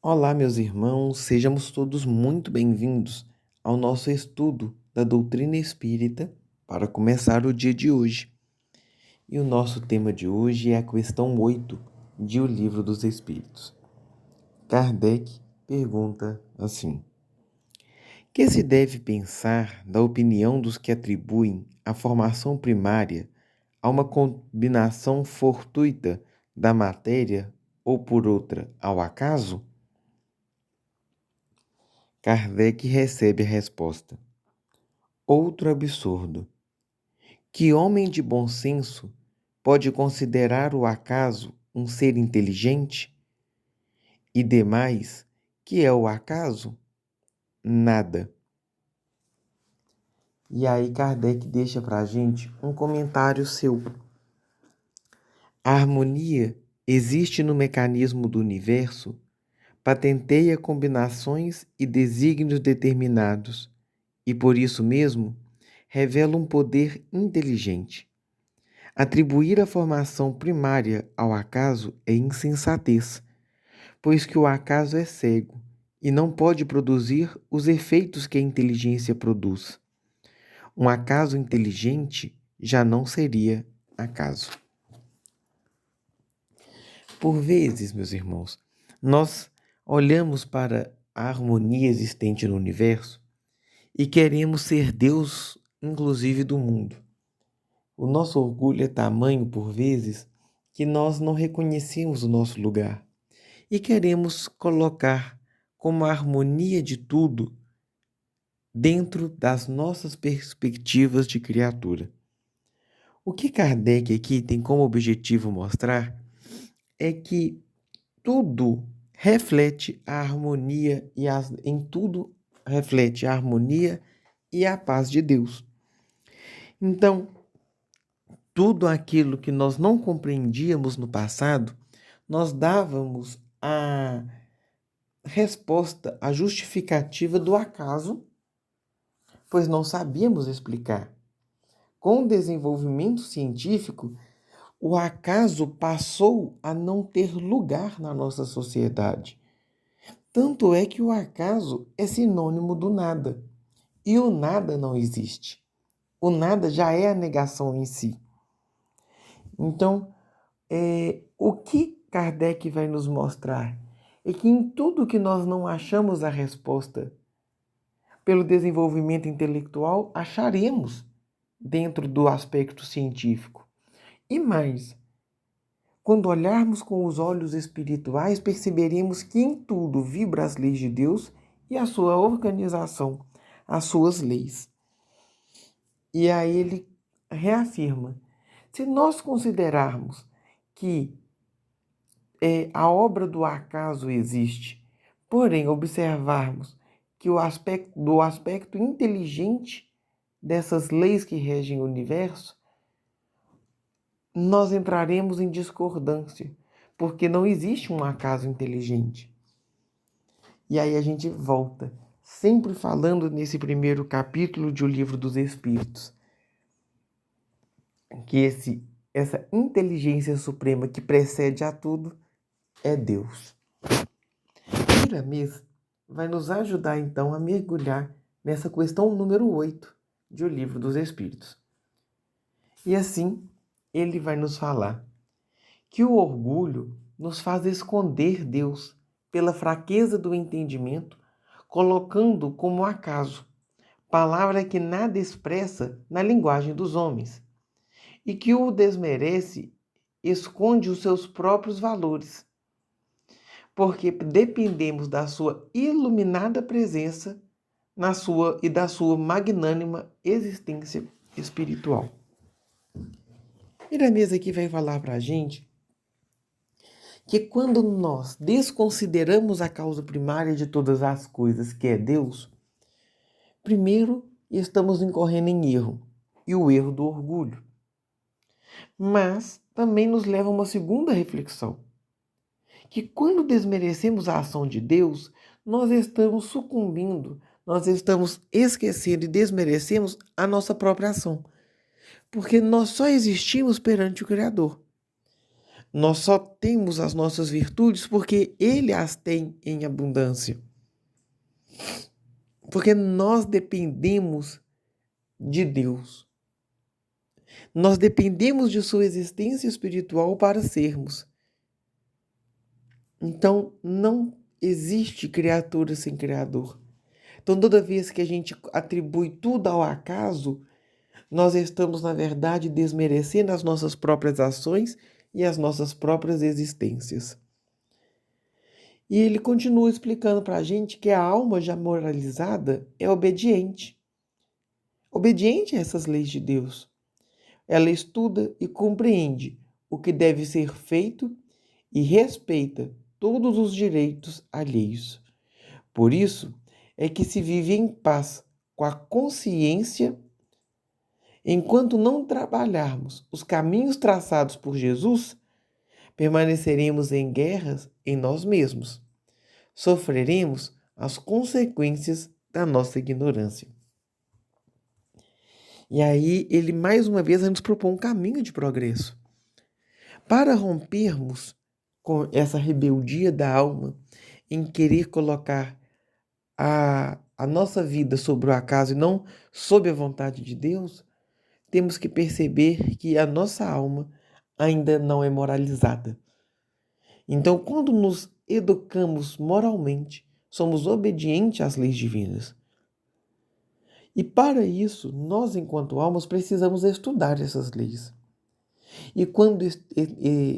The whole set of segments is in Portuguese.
Olá, meus irmãos, sejamos todos muito bem-vindos ao nosso estudo da doutrina espírita para começar o dia de hoje. E o nosso tema de hoje é a questão 8 de O Livro dos Espíritos. Kardec pergunta assim: que se deve pensar da opinião dos que atribuem a formação primária a uma combinação fortuita da matéria ou por outra ao acaso? Kardec recebe a resposta. Outro absurdo. Que homem de bom senso pode considerar o acaso um ser inteligente? E demais, que é o acaso? Nada. E aí Kardec deixa para a gente um comentário seu. A harmonia existe no mecanismo do universo, patenteia combinações e desígnios determinados, e por isso mesmo revela um poder inteligente. Atribuir a formação primária ao acaso é insensatez, pois que o acaso é cego e não pode produzir os efeitos que a inteligência produz. Um acaso inteligente já não seria acaso. Por vezes, meus irmãos, nós olhamos para a harmonia existente no universo e queremos ser Deus, inclusive do mundo. O nosso orgulho é tamanho, por vezes, que nós não reconhecemos o nosso lugar e queremos colocar como a harmonia de tudo dentro das nossas perspectivas de criatura. O que Kardec aqui tem como objetivo mostrar é que tudo reflete a harmonia em tudo reflete a harmonia e a paz de Deus. Então, tudo aquilo que nós não compreendíamos no passado, nós dávamos a resposta, a justificativa do acaso, pois não sabíamos explicar. Com o desenvolvimento científico, o acaso passou a não ter lugar na nossa sociedade. Tanto é que o acaso é sinônimo do nada. E o nada não existe. O nada já é a negação em si. Então, o que Kardec vai nos mostrar é que em tudo que nós não achamos a resposta pelo desenvolvimento intelectual, acharemos dentro do aspecto científico. E mais, quando olharmos com os olhos espirituais, perceberemos que em tudo vibra as leis de Deus e a sua organização, as suas leis. E aí ele reafirma: se nós considerarmos que a obra do acaso existe, porém observarmos que do aspecto inteligente dessas leis que regem o universo, nós entraremos em discordância, porque não existe um acaso inteligente. E aí a gente volta, sempre falando nesse primeiro capítulo de O Livro dos Espíritos, que essa inteligência suprema que precede a tudo é Deus. Miramês vai nos ajudar então a mergulhar nessa questão número 8 de O Livro dos Espíritos. E assim, ele vai nos falar que o orgulho nos faz esconder Deus pela fraqueza do entendimento, colocando como acaso, palavra que nada expressa na linguagem dos homens, e que o desmerece, esconde os seus próprios valores, porque dependemos da sua iluminada presença e da sua magnânima existência espiritual. Miramês aqui vai falar para a gente que quando nós desconsideramos a causa primária de todas as coisas, que é Deus, primeiro estamos incorrendo em erro, e o erro do orgulho. Mas também nos leva a uma segunda reflexão, que quando desmerecemos a ação de Deus, nós estamos sucumbindo, nós estamos esquecendo e desmerecemos a nossa própria ação, porque nós só existimos perante o Criador. Nós só temos as nossas virtudes porque Ele as tem em abundância. Porque nós dependemos de Deus. Nós dependemos de sua existência espiritual para sermos. Então, não existe criatura sem Criador. Então, toda vez que a gente atribui tudo ao acaso, nós estamos, na verdade, desmerecendo as nossas próprias ações e as nossas próprias existências. E ele continua explicando para a gente que a alma já moralizada é obediente. Obediente a essas leis de Deus. Ela estuda e compreende o que deve ser feito e respeita todos os direitos alheios. Por isso é que se vive em paz com a consciência. Enquanto não trabalharmos os caminhos traçados por Jesus, permaneceremos em guerras em nós mesmos. Sofreremos as consequências da nossa ignorância. E aí ele mais uma vez nos propõe um caminho de progresso. Para rompermos com essa rebeldia da alma em querer colocar a nossa vida sobre o acaso e não sob a vontade de Deus, temos que perceber que a nossa alma ainda não é moralizada. Então, quando nos educamos moralmente, somos obedientes às leis divinas. E para isso, nós, enquanto almas, precisamos estudar essas leis. E quando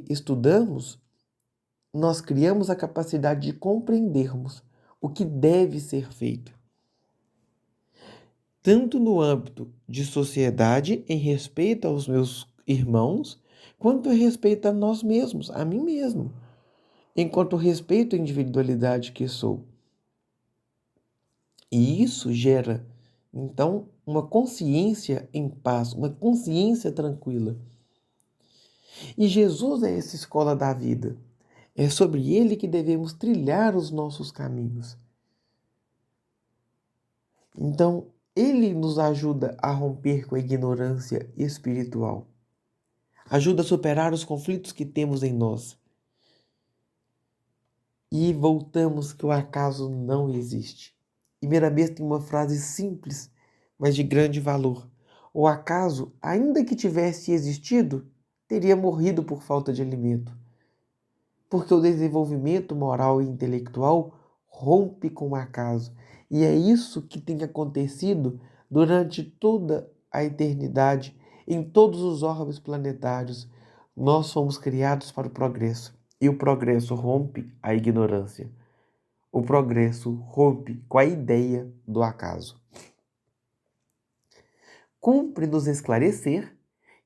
estudamos, nós criamos a capacidade de compreendermos o que deve ser feito. Tanto no âmbito de sociedade, em respeito aos meus irmãos, quanto em respeito a nós mesmos, a mim mesmo, enquanto respeito a individualidade que sou. E isso gera, então, uma consciência em paz, uma consciência tranquila. E Jesus é essa escola da vida. É sobre ele que devemos trilhar os nossos caminhos. Então, ele nos ajuda a romper com a ignorância espiritual. Ajuda a superar os conflitos que temos em nós. E voltamos que o acaso não existe. E Miramês tem uma frase simples, mas de grande valor. O acaso, ainda que tivesse existido, teria morrido por falta de alimento. Porque o desenvolvimento moral e intelectual rompe com o acaso. E é isso que tem acontecido durante toda a eternidade, em todos os orbes planetários. Nós fomos criados para o progresso. E o progresso rompe a ignorância. O progresso rompe com a ideia do acaso. Cumpre nos esclarecer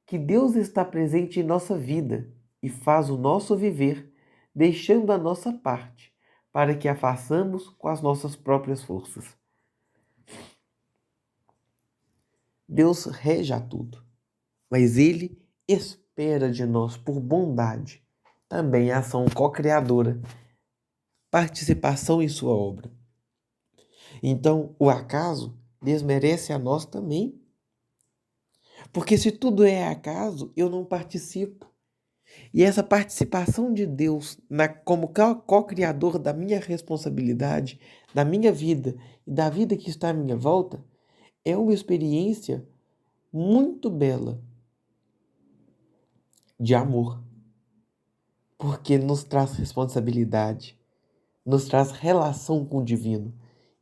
que Deus está presente em nossa vida e faz o nosso viver, deixando a nossa parte, para que a façamos com as nossas próprias forças. Deus rege a tudo, mas Ele espera de nós, por bondade, também a ação co-criadora, participação em sua obra. Então, o acaso desmerece a nós também. Porque se tudo é acaso, eu não participo. E essa participação de Deus como co-criador da minha responsabilidade, da minha vida e da vida que está à minha volta, é uma experiência muito bela de amor. Porque nos traz responsabilidade, nos traz relação com o divino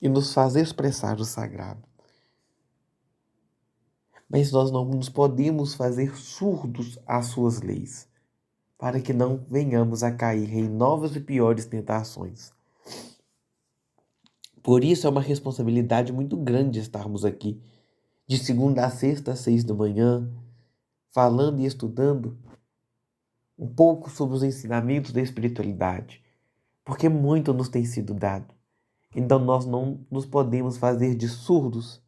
e nos faz expressar o sagrado. Mas nós não nos podemos fazer surdos às suas leis, para que não venhamos a cair em novas e piores tentações. Por isso é uma responsabilidade muito grande estarmos aqui, de segunda a sexta, às 6 da manhã, falando e estudando um pouco sobre os ensinamentos da espiritualidade, porque muito nos tem sido dado. Então nós não nos podemos fazer de surdos,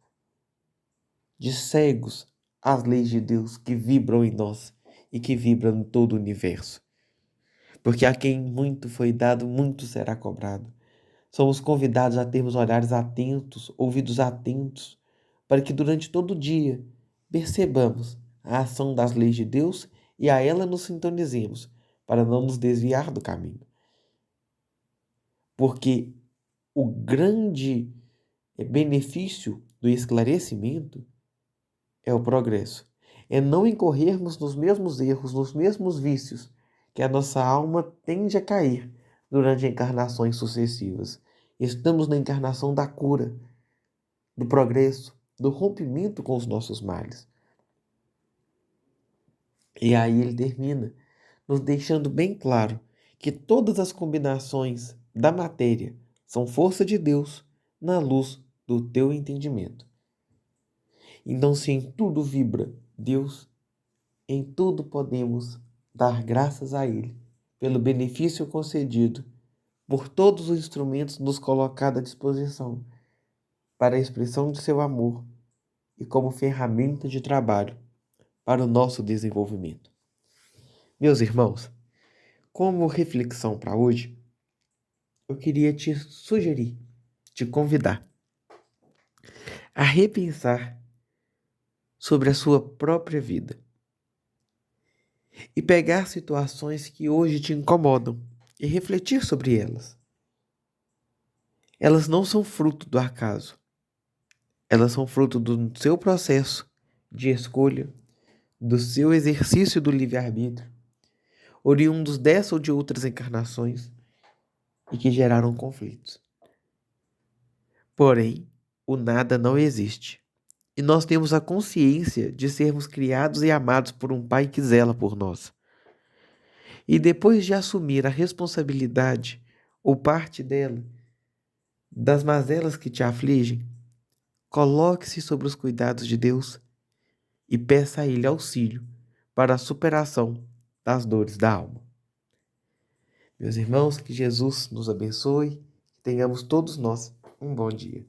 de cegos às leis de Deus que vibram em nós e que vibram em todo o universo. Porque a quem muito foi dado, muito será cobrado. Somos convidados a termos olhares atentos, ouvidos atentos, para que durante todo o dia percebamos a ação das leis de Deus e a ela nos sintonizemos, para não nos desviar do caminho. Porque o grande benefício do esclarecimento é o progresso. É não incorrermos nos mesmos erros, nos mesmos vícios que a nossa alma tende a cair durante encarnações sucessivas. Estamos na encarnação da cura, do progresso, do rompimento com os nossos males. E aí ele termina nos deixando bem claro que todas as combinações da matéria são força de Deus na luz do teu entendimento. Então, se em tudo vibra Deus, em tudo podemos dar graças a Ele pelo benefício concedido, por todos os instrumentos nos colocados à disposição para a expressão de seu amor e como ferramenta de trabalho para o nosso desenvolvimento. Meus irmãos, como reflexão para hoje, eu queria te sugerir, te convidar a repensar sobre a sua própria vida e pegar situações que hoje te incomodam e refletir sobre elas. Elas não são fruto do acaso. Elas são fruto do seu processo de escolha, do seu exercício do livre-arbítrio, oriundos dessa ou de outras encarnações e que geraram conflitos. Porém, o nada não existe. E nós temos a consciência de sermos criados e amados por um Pai que zela por nós. E depois de assumir a responsabilidade, ou parte dela, das mazelas que te afligem, coloque-se sobre os cuidados de Deus e peça a Ele auxílio para a superação das dores da alma. Meus irmãos, que Jesus nos abençoe e tenhamos todos nós um bom dia.